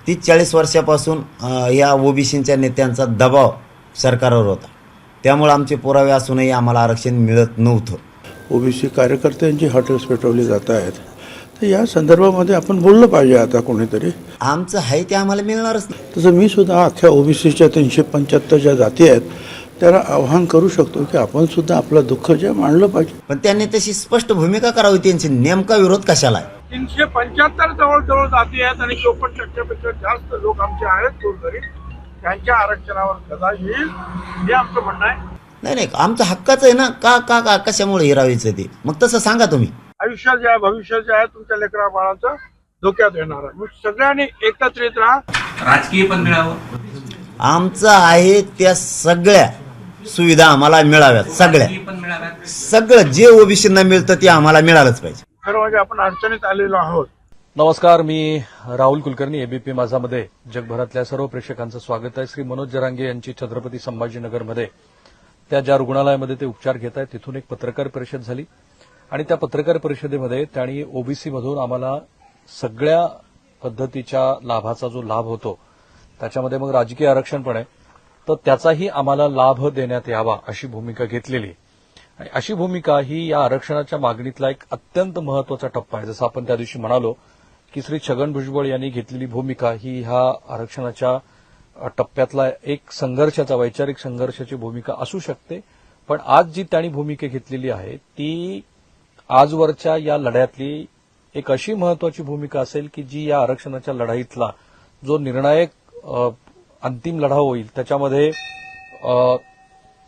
30-40 वर्षापासून या ओबीसीच्या नेत्यांचा दबाव सरकारवर होता. त्यामुळे आमचे पुरावे असूनही आम्हाला आरक्षण मिळत नव्हतं. ओबीसी कार्यकर्त्यांची हॉटेल्स पेटवली जात आहेत, तर या संदर्भामध्ये आपण बोललं पाहिजे. आता कोणीतरी आमचं आहे ते आम्हाला मिळणारच नाही. तसं मी सुद्धा अख्ख्या ओबीसीच्या 375 ज्या जाती आहेत त्याला आवाहन करू शकतो की आपण सुद्धा आपलं दुःख जे मांडलं पाहिजे. पण त्यांनी तशी स्पष्ट भूमिका करावी. त्यांची नेमका विरोध कशाला आहे? 375 जवळजवळ जाती आहेत आणि 54% जास्त लोक आमचे आहेत गोरगरीब. त्यांच्या आरक्षणावर गदा येईल हे आमचं म्हणणं आहे. नाही, आमचं हक्काचं आहे ना. का का का कशामुळे हिरावायचं ते मग तसं सांगा तुम्ही. आयुष्यात जे आहे, भविष्यात जे आहे, तुमच्या लेकरा बाळाचं धोक्यात येणार आहे. मग सगळ्यांनी एकत्रित राहा. राजकीय पण मिळावं. आमचं आहे त्या सगळ्या सुविधा आम्हाला मिळाव्यात. सगळं जे ओबीसींना मिळतं ते आम्हाला मिळालंच पाहिजे. खरं म्हणजे आपण अडचणीत आलेलो आहोत. नमस्कार, मी राहुल कुलकर्णी. एबीपी माझामध्ये जगभरातल्या सर्व प्रेक्षकांचं स्वागत आहे. श्री मनोज जरांगे यांची छत्रपती संभाजीनगरमध्ये त्या ज्या रुग्णालयामध्ये ते उपचार घेत आहेत तिथून एक पत्रकार परिषद झाली आणि त्या पत्रकार परिषदेमध्ये त्यांनी ओबीसीमधून आम्हाला सगळ्या पद्धतीच्या लाभाचा जो लाभ होतो त्याच्यामध्ये मग राजकीय आरक्षण पण आहे, तर त्याचाही आम्हाला लाभ देण्यात यावा अशी भूमिका घेतलेली. आणि अशी भूमिका ही या आरक्षणाच्या मागणीतला एक अत्यंत महत्वाचा टप्पा आहे. जसं आपण त्या दिवशी म्हणालो की श्री छगन भुजबळ यांनी घेतलेली भूमिका ही ह्या आरक्षणाच्या टप्प्यातला एक संघर्षाचा, वैचारिक संघर्षाची भूमिका असू शकते. पण आज जी त्यांनी भूमिका घेतलेली आहे ती आजवरच्या या लढ्यातली एक अशी महत्वाची भूमिका असेल की जी या आरक्षणाच्या लढाईतला जो निर्णायक अंतिम लढा होईल त्याच्यामध्ये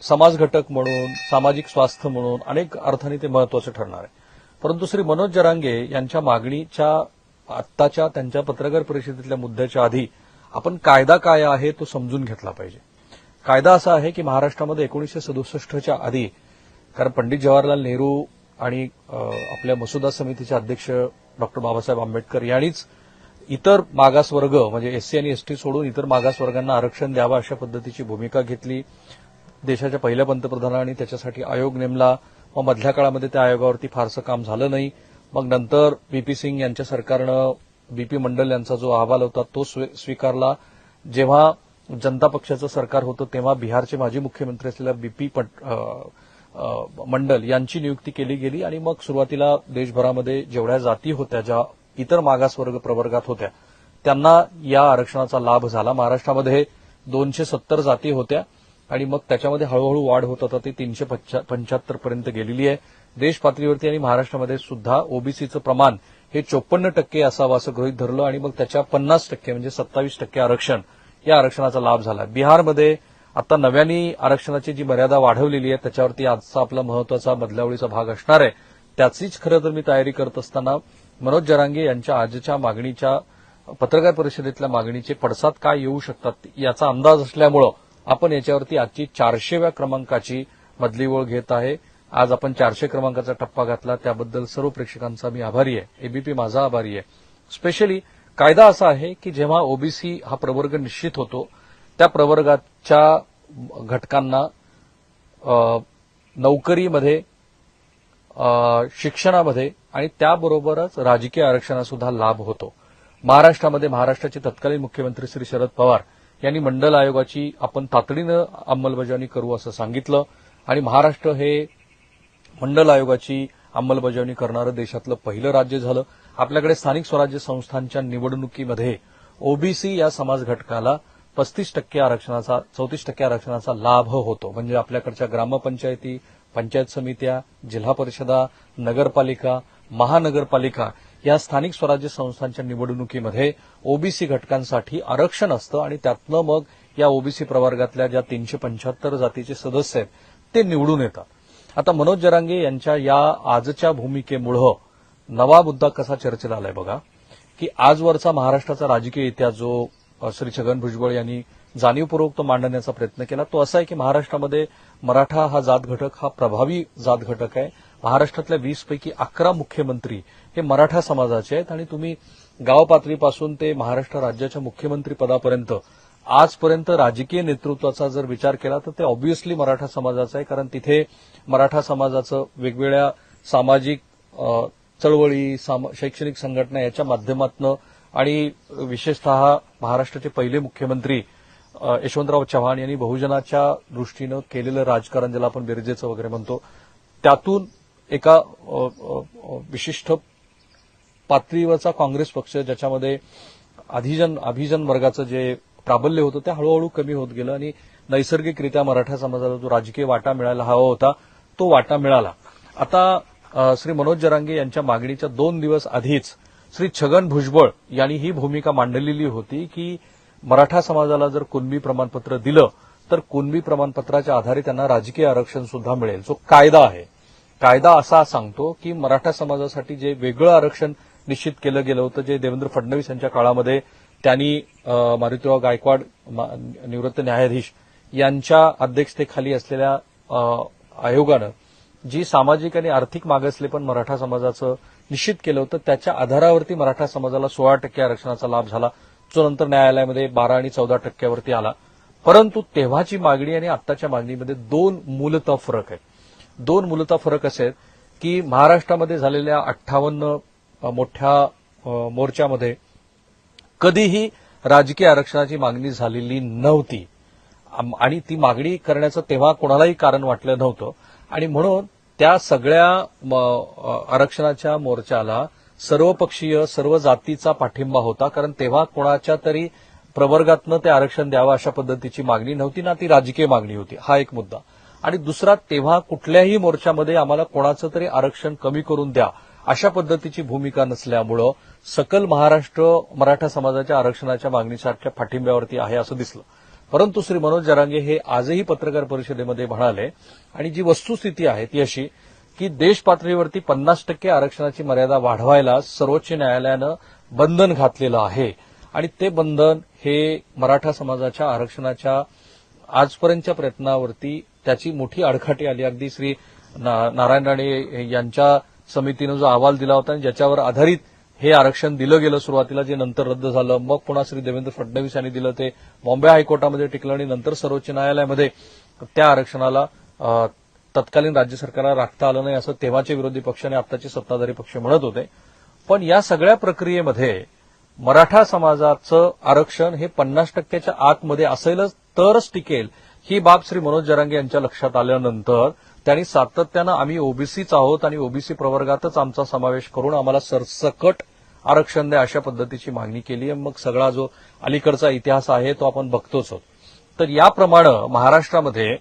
समाज घटक म्हणून, सामाजिक स्वास्थ्य म्हणून अनेक अर्थाने ते महत्वाचं ठरणार आहे. परंतु श्री मनोज जरांगे यांच्या मागणीच्या आत्ताच्या त्यांच्या पत्रकार परिषदेतल्या मुद्द्याच्या आधी आपण कायदा काय आहे तो समजून घेतला पाहिजे. कायदा असा आहे की महाराष्ट्रामध्ये 1967च्या आधी, कारण पंडित जवाहरलाल नेहरू आणि आपल्या मसुदा समितीचे अध्यक्ष डॉक्टर बाबासाहेब आंबेडकर यांनीच इतर मागासवर्ग म्हणजे एससी आणि एसटी सोडून इतर मागासवर्गांना आरक्षण द्यावं अशा पद्धतीची भूमिका घेतली. देशाच्या पहिल्या पंतप्रधानांनी त्याच्यासाठी आयोग नेमला. मग मधल्या काळामध्ये त्या आयोगावरती फारसं काम झालं नाही. मग नंतर बीपी सिंग यांच्या सरकारनं बीपी मंडल यांचा जो अहवाल होता तो स्वीकारला. जेव्हा जनता पक्षाचं सरकार होतं तेव्हा बिहारचे माजी मुख्यमंत्री असलेल्या बीपी मंडल यांची नियुक्ती केली गेली आणि मग सुरुवातीला देशभरामध्ये जेवढ्या जाती होत्या, ज्या इतर मागासवर्ग प्रवर्गात होत्या, त्यांना या आरक्षणाचा लाभ झाला. महाराष्ट्रामध्ये 270 जाती होत्या आणि मग त्याच्यामध्ये हळूहळू वाढ होत होता ती 375 पर्यंत गेलेली आहे. देश पातळीवरती आणि महाराष्ट्रामध्ये सुद्धा ओबीसीचं प्रमाण हे 54% असावं असं गृहीत धरलं आणि मग त्याच्या 50% म्हणजे 27% आरक्षण या आरक्षणाचा लाभ झाला. बिहारमध्ये आता नव्याने आरक्षणाची जी मर्यादा वाढवलेली आहे त्याच्यावरती आजचा आपला महत्वाचा मधल्यावळीचा भाग असणार आहे. त्याचीच खरं तर मी तयारी करत असताना मनोज जरांगे यांच्या आजच्या मागणीच्या पत्रकार परिषदेतल्या मागणीचे पडसाद काय येऊ शकतात याचा अंदाज असल्यामुळं आपण याच्यावरती आजची 400व्या क्रमांकाची मधली ओळ घेत आहे. आज आपण 400 क्रमांकाचा टप्पा घातला त्याबद्दल सर्व प्रेक्षकांचा मी आभारी आहे. एबीपी माझा आभारी आहे. स्पेशली कायदा असा आहे की जेव्हा ओबीसी हा प्रवर्ग निश्चित होतो त्या प्रवर्गाच्या घटकांना नोकरीमध्ये, शिक्षणामध्ये आणि त्याबरोबरच राजकीय आरक्षणासुद्धा लाभ होतो. महाराष्ट्रामध्ये महाराष्ट्राचे तत्कालीन मुख्यमंत्री श्री शरद पवार यांनी मंडल आयोगाची आपण तातडीनं अंमलबजावणी करू असं सांगितलं आणि महाराष्ट्र हे मंडल आयोगाची अंमलबजावणी करणारं देशातलं पहिलं राज्य झालं. आपल्याकडे स्थानिक स्वराज्य संस्थांच्या निवडणुकीमध्ये ओबीसी या समाज घटकाला 35% आरक्षणाचा, 34% आरक्षणाचा लाभ होतो. म्हणजे आपल्याकडच्या ग्रामपंचायती, पंचायत समित्या, जिल्हा परिषदा, नगरपालिका, महानगरपालिका या स्थानिक स्वराज्य संस्थांच्या निवडणुकीमध्ये ओबीसी घटकांसाठी आरक्षण असतं आणि त्यातनं मग या ओबीसी प्रवर्गातल्या ज्या 375 जातीचे सदस्य आहेत ते निवडून येतात. आता मनोज जरांगे यांच्या या आजच्या भूमिकेमुळं नवा मुद्दा कसा चर्चेला आलाय बघा, की आजवरचा महाराष्ट्राचा राजकीय इतिहास जो श्री छगन भुजबळ यांनी जाणीवपूर्वक तो मांडण्याचा प्रयत्न केला तो असा आहे की महाराष्ट्रामध्ये मराठा हा जात घटक हा प्रभावी जात घटक आहे. महाराष्ट्रातल्या 20 पैकी 11 मुख्यमंत्री हे मराठा समाजाचे आहेत आणि तुम्ही गाव पातळीपासून ते महाराष्ट्र राज्याच्या मुख्यमंत्री पदापर्यंत आजपर्यंत राजकीय नेतृत्वाचा जर विचार केला तर ते ऑब्व्हियसली मराठा समाजाचं आहे. कारण तिथे मराठा समाजाचं वेगवेगळ्या सामाजिक चळवळी, शैक्षणिक संघटना याच्या माध्यमातून आणि विशेषतः महाराष्ट्राचे पहिले मुख्यमंत्री यशवंतराव चव्हाण यांनी बहुजनाच्या दृष्टीनं केलेलं राजकारण, ज्याला आपण बेरजेचं वगैरे म्हणतो, त्यातून एका विशिष्ट पातळीवरचा काँग्रेस पक्ष, ज्याच्यामध्ये अभिजन वर्गाचं जे प्राबल्य होतं ते हळूहळू कमी होत गेलं आणि नैसर्गिकरित्या मराठा समाजाला जो राजकीय वाटा मिळायला हवा होता तो वाटा मिळाला. आता श्री मनोज जरांगे यांच्या मागणीच्या 2 दिवस आधीच श्री छगन भुजबळ यांनी ही भूमिका मांडलेली होती की मराठा समाजाला जर कुणबी प्रमाणपत्र दिलं तर कुणबी प्रमाणपत्राच्या आधारे त्यांना राजकीय आरक्षण सुद्धा मिळेल. जो कायदा आहे, कायदा असा सांगतो की मराठा समाजासाठी जे वेगळं आरक्षण निश्चित केलं गेलं होतं, जे देवेंद्र फडणवीस यांच्या काळामध्ये त्यांनी मारुतीराव गायकवाड निवृत्त न्यायाधीश यांच्या अध्यक्षतेखाली असलेल्या आयोगानं जी सामाजिक आणि आर्थिक मागासलेपण मराठा समाजाचं निश्चित केलं होतं, त्याच्या आधारावरती मराठा समाजाला 16% आरक्षणाचा लाभ झाला, जो नंतर न्यायालयामध्ये 12 आणि 14% आला. परंतु तेव्हाची मागणी आणि आत्ताच्या मागणीमध्ये 2 मूलतः फरक आहेत. 2 मूलतः फरक असे आहेत की महाराष्ट्रामध्ये झालेल्या 58 मोठ्या मोर्चामध्ये कधीही राजकीय आरक्षणाची मागणी झालेली नव्हती आणि ती मागणी करण्याचं तेव्हा कोणालाही कारण वाटलं नव्हतं आणि म्हणून त्या सगळ्या आरक्षणाच्या मोर्चाला सर्वपक्षीय, सर्व जातीचा पाठिंबा होता. कारण तेव्हा कोणाच्या तरी प्रवर्गातनं ते आरक्षण द्यावं अशा पद्धतीची मागणी नव्हती ना, ती राजकीय मागणी होती. हा एक मुद्दा. आणि दुसरा, तेव्हा कुठल्याही मोर्चामध्ये आम्हाला कोणाचं तरी आरक्षण कमी करून द्या अशा पद्धतीची भूमिका नसल्यामुळं सकल महाराष्ट्र मराठा समाजाच्या आरक्षणाच्या मागणीसारख्या पाठिंब्यावरती आहे असं दिसलं. परंतु श्री मनोज जरांगे हे आजही पत्रकार परिषदेमध्ये म्हणाले आणि जी वस्तुस्थिती आहे ती अशी की देश पातळीवरती 50% आरक्षणाची मर्यादा वाढवायला सर्वोच्च न्यायालयानं बंधन घातलेलं आहे आणि ते बंधन हे मराठा समाजाच्या आरक्षणाच्या आजपर्यंतच्या प्रयत्नावरती त्याची मोठी आडकाठी आली. अगदी श्री नारायण राणे यांच्या समितीनं जो अहवाल दिला होता आणि ज्याच्यावर आधारित हे आरक्षण दिलं गेलं सुरुवातीला, जे नंतर रद्द झालं, मग पुन्हा श्री देवेंद्र फडणवीस यांनी दिलं, ते बॉम्बे हायकोर्टामध्ये टिकलं आणि नंतर सर्वोच्च न्यायालयामध्ये त्या आरक्षणाला तत्कालीन राज्य सरकारला राखता आलं नाही असं तेव्हाचे विरोधी पक्ष आणि आत्ताचे सत्ताधारी पक्ष म्हणत होते. पण या सगळ्या प्रक्रियेमध्ये मराठा समाजाचं आरक्षण हे 50%च्या आतमध्ये असेलच तरच टिकेल ही बाब श्री मनोज जरांगे यांच्या लक्षात आल्यानंतर त्यांनी सातत्यानं आम्ही ओबीसीच आहोत आणि ओबीसी प्रवर्गातच आमचा समावेश करून आम्हाला सरसकट आरक्षण द्या अशा पद्धतीची मागणी केली. मग सगळा जो अलीकडचा इतिहास आहे तो आपण बघतोच आहोत. तर याप्रमाणे महाराष्ट्रामध्ये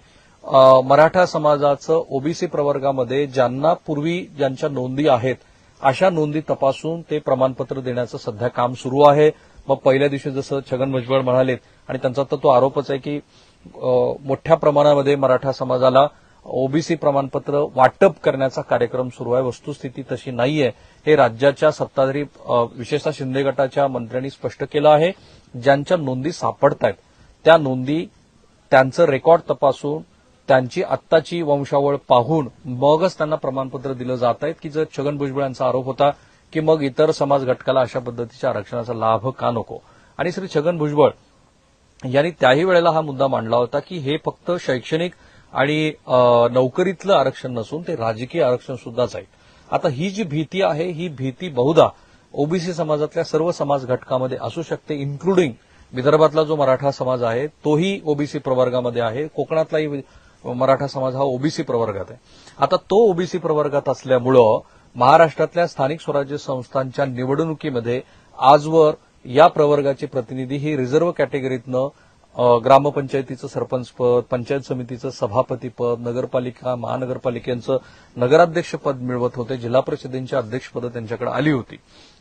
मराठा समाजाचं ओबीसी प्रवर्गामध्ये ज्यांना पूर्वी ज्यांच्या नोंदी आहेत अशा नोंदी तपासून ते प्रमाणपत्र देण्याचं सध्या काम सुरू आहे. मग पहिल्या दिवशी जसं छगन भुजबळ म्हणालेत आणि त्यांचा तर तो आरोपच आहे की मोठ्या प्रमाणामध्ये मराठा समाजाला ओबीसी प्रमाणपत्र वाटप करण्याचा कार्यक्रम सुरू आहे. वस्तुस्थिती तशी नाहीये हे राज्याच्या सत्ताधारी विशेषतः शिंदे गटाच्या मंत्र्यांनी स्पष्ट केलं आहे. ज्यांच्या नोंदी सापडतायत त्या नोंदी त्यांचं रेकॉर्ड तपासून त्यांची आत्ताची वंशावळ पाहून मगच त्यांना प्रमाणपत्र दिलं जात आहेत की जर छगन भुजबळ यांचा आरोप होता की मग इतर समाज घटकाला अशा पद्धतीच्या आरक्षणाचा लाभ का नको. आणि श्री छगन भुजबळ यांनी त्याही वेळेला हा मुद्दा मांडला होता की हे फक्त शैक्षणिक आणि नोकरीतलं आरक्षण नसून ते राजकीय आरक्षण सुद्धाच आहे. आता ही जी भीती आहे ही भीती बहुधा ओबीसी समाजातल्या सर्व समाज घटकामध्ये असू शकते, इन्क्लुडिंग विदर्भातला जो मराठा समाज आहे तोही ओबीसी प्रवर्गामध्ये आहे, कोकणातलाही मराठा समाज हा ओबीसी प्रवर्गात आहे. आता तो ओबीसी प्रवर्गात असल्यामुळं महाराष्ट्रातल्या स्थानिक स्वराज्य संस्थांच्या निवडणुकीमध्ये आजवर या प्रवर्गाचे प्रतिनिधी ही रिझर्व्ह कॅटेगरीतनं ग्रामपंचायतीचं सरपंचपद, पंचायत समितीचं सभापतीपद, नगरपालिका महानगरपालिकेचं नगराध्यक्षपद मिळवत होते. जिल्हा परिषदेची अध्यक्षपदं त्यांच्याकडे आली होती.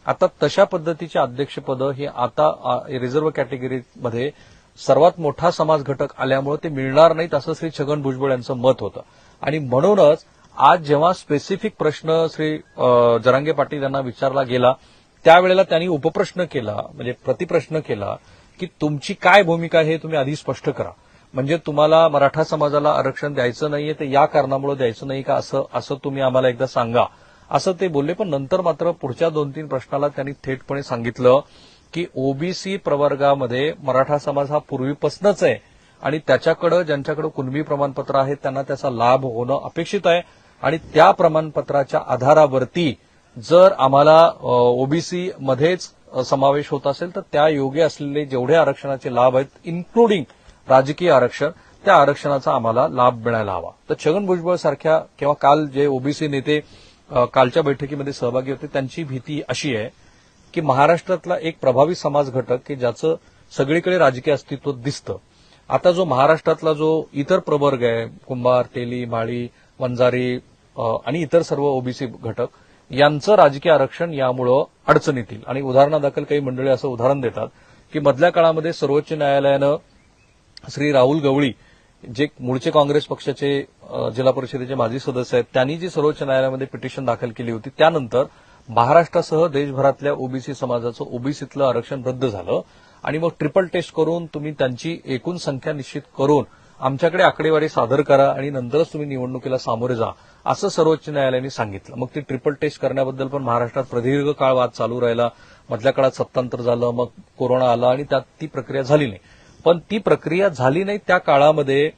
आता तशा पद्धतीची अध्यक्षपदं ही आता रिझर्व्ह कॅटेगरीमध्ये सर्वात मोठा समाज घटक आल्यामुळे ते मिळणार नाहीत असं श्री छगन भुजबळ यांचं मत होतं. आणि म्हणूनच आज जेव्हा स्पेसिफिक प्रश्न श्री जरांगे पाटील यांना विचारला गेला त्यावेळेला त्यांनी उपप्रश्न केला, म्हणजे प्रतिप्रश्न केला की तुमची काय भूमिका आहे तुम्ही आधी स्पष्ट करा. म्हणजे तुम्हाला मराठा समाजाला आरक्षण द्यायचं नाहीये ते या कारणामुळे द्यायचं नाही का असं तुम्ही आम्हाला एकदा सांगा असं ते बोलले. पण नंतर मात्र पुढच्या 2-3 प्रश्नाला त्यांनी थेटपणे सांगितलं की ओबीसी प्रवर्गामध्ये मराठा समाज हा पूर्वीपासूनच आहे आणि त्याच्याकडे ज्यांच्याकडे कुणबी प्रमाणपत्र आहे त्यांना त्याचा लाभ होणं अपेक्षित आहे आणि त्या प्रमाणपत्राच्या आधारावरती जर आम्हाला ओबीसी मध्येच समावेश होत असेल तर त्या योग्य असलेले जेवढे आरक्षणाचे लाभ आहेत इन्क्लुडिंग राजकीय आरक्षण त्या आरक्षणाचा आम्हाला लाभ मिळायला हवा. तर छगन भुजबळ सारख्या किंवा काल जे ओबीसी नेते कालच्या बैठकीमध्ये सहभागी होते त्यांची भीती अशी आहे की महाराष्ट्रातला एक प्रभावी समाज घटक की ज्याचं सगळीकडे राजकीय अस्तित्व दिसतं, आता जो महाराष्ट्रातला जो इतर प्रवर्ग आहे कुंभार, तेली, माळी, वंजारी आणि इतर सर्व ओबीसी घटक यांचं राजकीय आरक्षण यामुळं अडचणीत येईल. आणि उदाहरणादाखल काही मंडळी असं उदाहरण देतात की मधल्या काळामध्ये सर्वोच्च न्यायालयानं श्री राहुल गवळी जे मूळचे काँग्रेस पक्षाचे जिल्हा परिषदेचे माजी सदस्य आहेत त्यांनी जी सर्वोच्च न्यायालयामध्ये पिटिशन दाखल केली होती त्यानंतर महाराष्ट्रासह देशभरातल्या ओबीसी समाजाचं ओबीसीतलं आरक्षण रद्द झालं आणि मग ट्रिपल टेस्ट करून तुम्ही त्यांची एकूण संख्या निश्चित करून आमच्याकडे आकडेवारी सादर करा आणि नंतरच तुम्ही निवडणुकीला सामोरे जा असं सर्वोच्च न्यायालयाने सांगितलं. मग ती ट्रिपल टेस्ट करण्याबद्दल पण महाराष्ट्रात प्रदीर्घ काळ वाद चालू राहिला. मधल्या काळात सत्तांतर झालं, मग कोरोना आला आणि त्यात ती प्रक्रिया झाली नाही. पण ती प्रक्रिया झाली नाही त्या काळामध्ये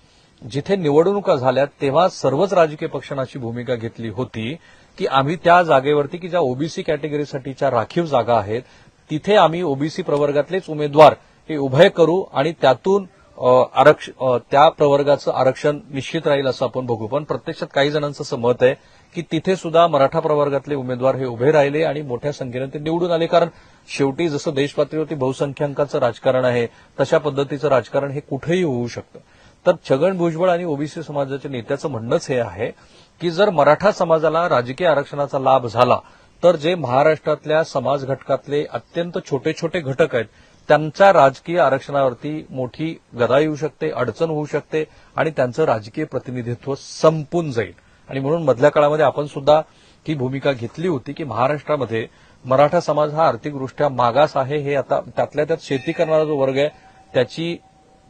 जिथे निवडणुका झाल्या तेव्हा सर्वच राजकीय पक्षांनी अशी भूमिका घेतली होती की आम्ही त्या जागेवरती की ज्या ओबीसी कॅटेगरीसाठीच्या राखीव जागा आहेत तिथे आम्ही ओबीसी प्रवर्गातलेच उमेदवार हे उभे करू आणि त्यातून त्या प्रवर्गाचं आरक्षण निश्चित राहील असं आपण बघू. पण प्रत्यक्षात काही जणांचं असं मत आहे की तिथे सुद्धा मराठा प्रवर्गातले उमेदवार हे उभे राहिले आणि मोठ्या संख्येने ते निवडून आले. कारण शेवटी जसं देशपातळीवरती बहुसंख्याकांचं राजकारण आहे तशा पद्धतीचं राजकारण हे कुठेही होऊ शकतं. तर छगन भुजबळ आणि ओबीसी समाजाच्या नेत्याचं म्हणणंच हे आहे की जर मराठा समाजाला राजकीय आरक्षणाचा लाभ झाला तर जे महाराष्ट्रातल्या समाज घटकातले अत्यंत छोटे छोटे घटक आहेत त्यांच्या राजकीय आरक्षणावरती मोठी गदा येऊ शकते, अडचण होऊ शकते आणि त्यांचं राजकीय प्रतिनिधित्व संपून जाईल. आणि म्हणून मधल्या काळामध्ये आपण सुद्धा ही भूमिका घेतली होती की महाराष्ट्रामध्ये मराठा समाज हा आर्थिकदृष्ट्या मागास आहे. हे आता त्यातल्या त्यात शेती करणारा जो वर्ग आहे त्याची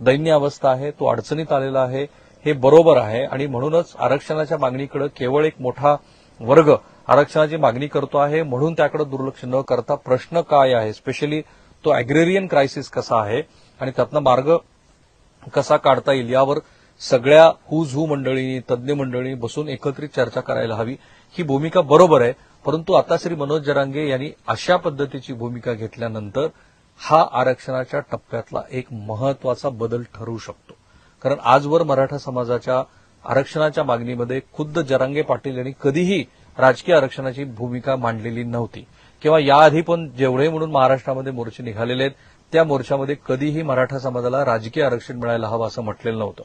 दैन्य अवस्था आहे, तो अडचणीत आलेला आहे, हे बरोबर आहे. आणि म्हणूनच आरक्षणाच्या मागणीकडे केवळ एक मोठा वर्ग आरक्षणाची मागणी करतो आहे म्हणून त्याकडे दुर्लक्ष न करता प्रश्न काय आहे, स्पेशली तो अॅग्रेरियन क्रायसिस कसा आहे आणि त्यातनं मार्ग कसा काढता येईल यावर सगळ्या हुज हू मंडळींनी, तज्ज्ञ मंडळींनी बसून एकत्रित चर्चा करायला हवी. ही भूमिका बरोबर आहे. परंतु आता श्री मनोज जरांगे यांनी अशा पद्धतीची भूमिका घेतल्यानंतर हा आरक्षणाच्या टप्प्यातला एक महत्वाचा बदल ठरू शकतो. कारण आजवर मराठा समाजाच्या आरक्षणाच्या मागणीमध्ये खुद्द जरांगे पाटील यांनी कधीही राजकीय आरक्षणाची भूमिका मांडलेली नव्हती किंवा याआधी पण जेवढे म्हणून महाराष्ट्रामध्ये मोर्चे निघालेले आहेत त्या मोर्चामध्ये कधीही मराठा समाजाला राजकीय आरक्षण मिळायला हवं असं म्हटलेलं नव्हतं.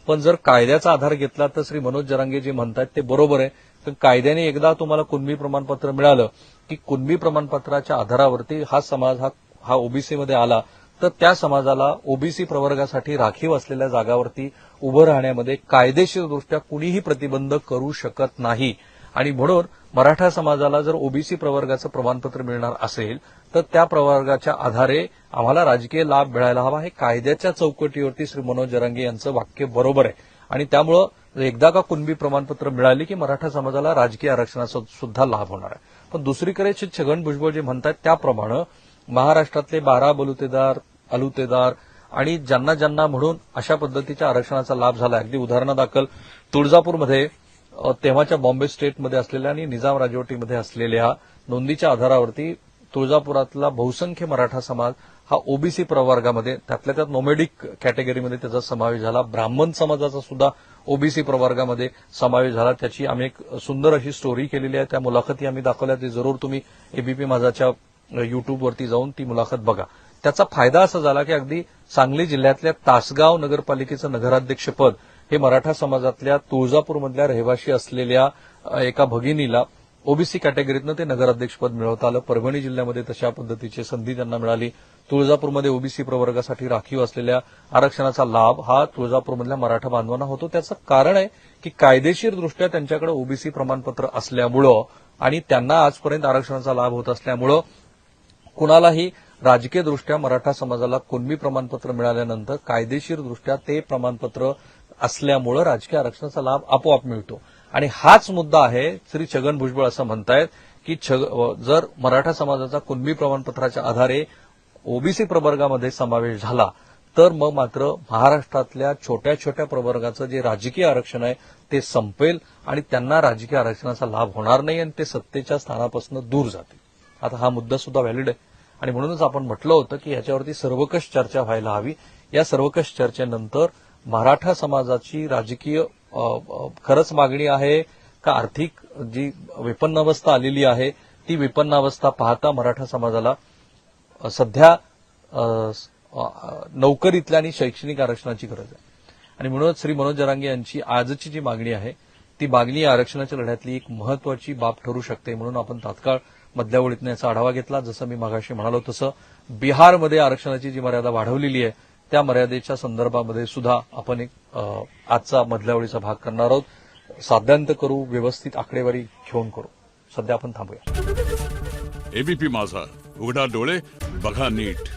पण जर कायद्याचा आधार घेतला तर श्री मनोज जरांगे जे म्हणतात ते बरोबर आहे. तर कायद्याने एकदा तुम्हाला कुणबी प्रमाणपत्र मिळालं की कुणबी प्रमाणपत्राच्या आधारावरती हा समाज हा ओबीसीमध्ये आला तर त्या समाजाला ओबीसी प्रवर्गासाठी राखीव असलेल्या जागावरती उभं राहण्यामध्ये कायदेशीरदृष्ट्या कुणीही प्रतिबंध करू शकत नाही. आणि म्हणून मराठा समाजाला जर ओबीसी प्रवर्गाचं प्रमाणपत्र मिळणार असेल तर त्या प्रवर्गाच्या आधारे आम्हाला राजकीय लाभ मिळायला हवा. हे कायद्याच्या चौकटीवरती श्री मनोज जरांगे यांचं वाक्य बरोबर आहे. आणि त्यामुळं एकदा का कुणबी प्रमाणपत्र मिळाली की मराठा समाजाला राजकीय आरक्षणाचा सुद्धा लाभ होणार आहे. पण दुसरीकडे छगन भुजबळ जे म्हणतात त्याप्रमाणे महाराष्ट्रातले 12 बलुतेदार, अलुतेदार आणि ज्यांना ज्यांना म्हणून अशा पद्धतीच्या आरक्षणाचा लाभ झाला. अगदी उदाहरणादाखल तुळजापूरमध्ये तेव्हाच्या बॉम्बे स्टेटमध्ये असलेल्या आणि निजाम राजवटीमध्ये असलेल्या नोंदीच्या आधारावरती तुळजापुरातला बहुसंख्य मराठा समाज हा ओबीसी प्रवर्गामध्ये त्यातल्या त्यात नोमेडिक कॅटेगरीमध्ये त्याचा समावेश झाला. ब्राह्मण समाजाचा सुद्धा ओबीसी प्रवर्गामध्ये समावेश झाला. त्याची आम्ही एक सुंदर अशी स्टोरी केलेली आहे. त्या मुलाखती आम्ही दाखवल्या. ते जरूर तुम्ही एबीपी माझाच्या युट्यूबवरती जाऊन ती मुलाखत बघा. त्याचा फायदा असा झाला की अगदी सांगली जिल्ह्यातल्या तासगाव नगरपालिकेचं नगराध्यक्षपद हे मराठा समाजातल्या तुळजापूरमधल्या रहिवाशी असलेल्या एका भगिनीला ओबीसी कॅटेगरीतनं ते नगराध्यक्षपद मिळवता आलं. परभणी जिल्ह्यामध्ये तशा पद्धतीची संधी त्यांना मिळाली. तुळजापूरमध्ये ओबीसी प्रवर्गासाठी राखीव असलेल्या आरक्षणाचा लाभ हा तुळजापूरमधल्या मराठा बांधवांना होतो. त्याचं कारण आहे की कायदेशीरदृष्ट्या त्यांच्याकडे ओबीसी प्रमाणपत्र असल्यामुळं आणि त्यांना आजपर्यंत आरक्षणाचा लाभ होत असल्यामुळं कुणालाही राजकीयदृष्ट्या मराठा समाजाला कुणबी प्रमाणपत्र मिळाल्यानंतर कायदेशीरदृष्ट्या ते प्रमाणपत्र असल्यामुळं राजकीय आरक्षणाचा लाभ आपोआप मिळतो. आणि हाच मुद्दा आहे. श्री छगन भुजबळ असं म्हणतायत की जर मराठा समाजाचा कुणबी प्रमाणपत्राच्या आधारे ओबीसी प्रवर्गामध्ये समावेश झाला तर मग मात्र महाराष्ट्रातल्या छोट्या छोट्या प्रवर्गाचं जे राजकीय आरक्षण आहे ते संपेल आणि त्यांना राजकीय आरक्षणाचा लाभ होणार नाही आणि ते सत्तेच्या स्थानापासून दूर जातील. आता हा मुद्दा सुद्धा व्हॅलिड आहे आणि म्हणूनच आपण म्हटलं होतं की याच्यावरती सर्वकष चर्चा व्हायला हवी. या सर्वकष चर्चेनंतर मराठा समाजाची राजकीय खरंच मागणी आहे का आर्थिक जी विपन्नावस्था आलेली आहे ती विपन्नावस्था पाहता मराठा समाजाला सध्या नोकरीतल्या आणि शैक्षणिक आरक्षणाची गरज आहे. आणि म्हणूनच श्री मनोज जरांगे यांची आजची जी मागणी आहे ती मागणी या आरक्षणाच्या लढ्यातली एक महत्वाची बाब ठरू शकते. म्हणून आपण तात्काळ मधल्या ओळीतनं याचा आढावा घेतला. जसं मी मगाशी म्हणालो तसं बिहारमध्ये आरक्षणाची जी मर्यादा वाढवलेली आहे त्या मर्यादेच्या संदर्भामध्ये सुद्धा आपण एक आजचा मधल्या ओळीचा भाग करणार आहोत. साध्यांत करू, व्यवस्थित आकडेवारी घेऊन करू. सध्या आपण थांबूया. एबीपी माझा, उघडा डोळे बघा नीट.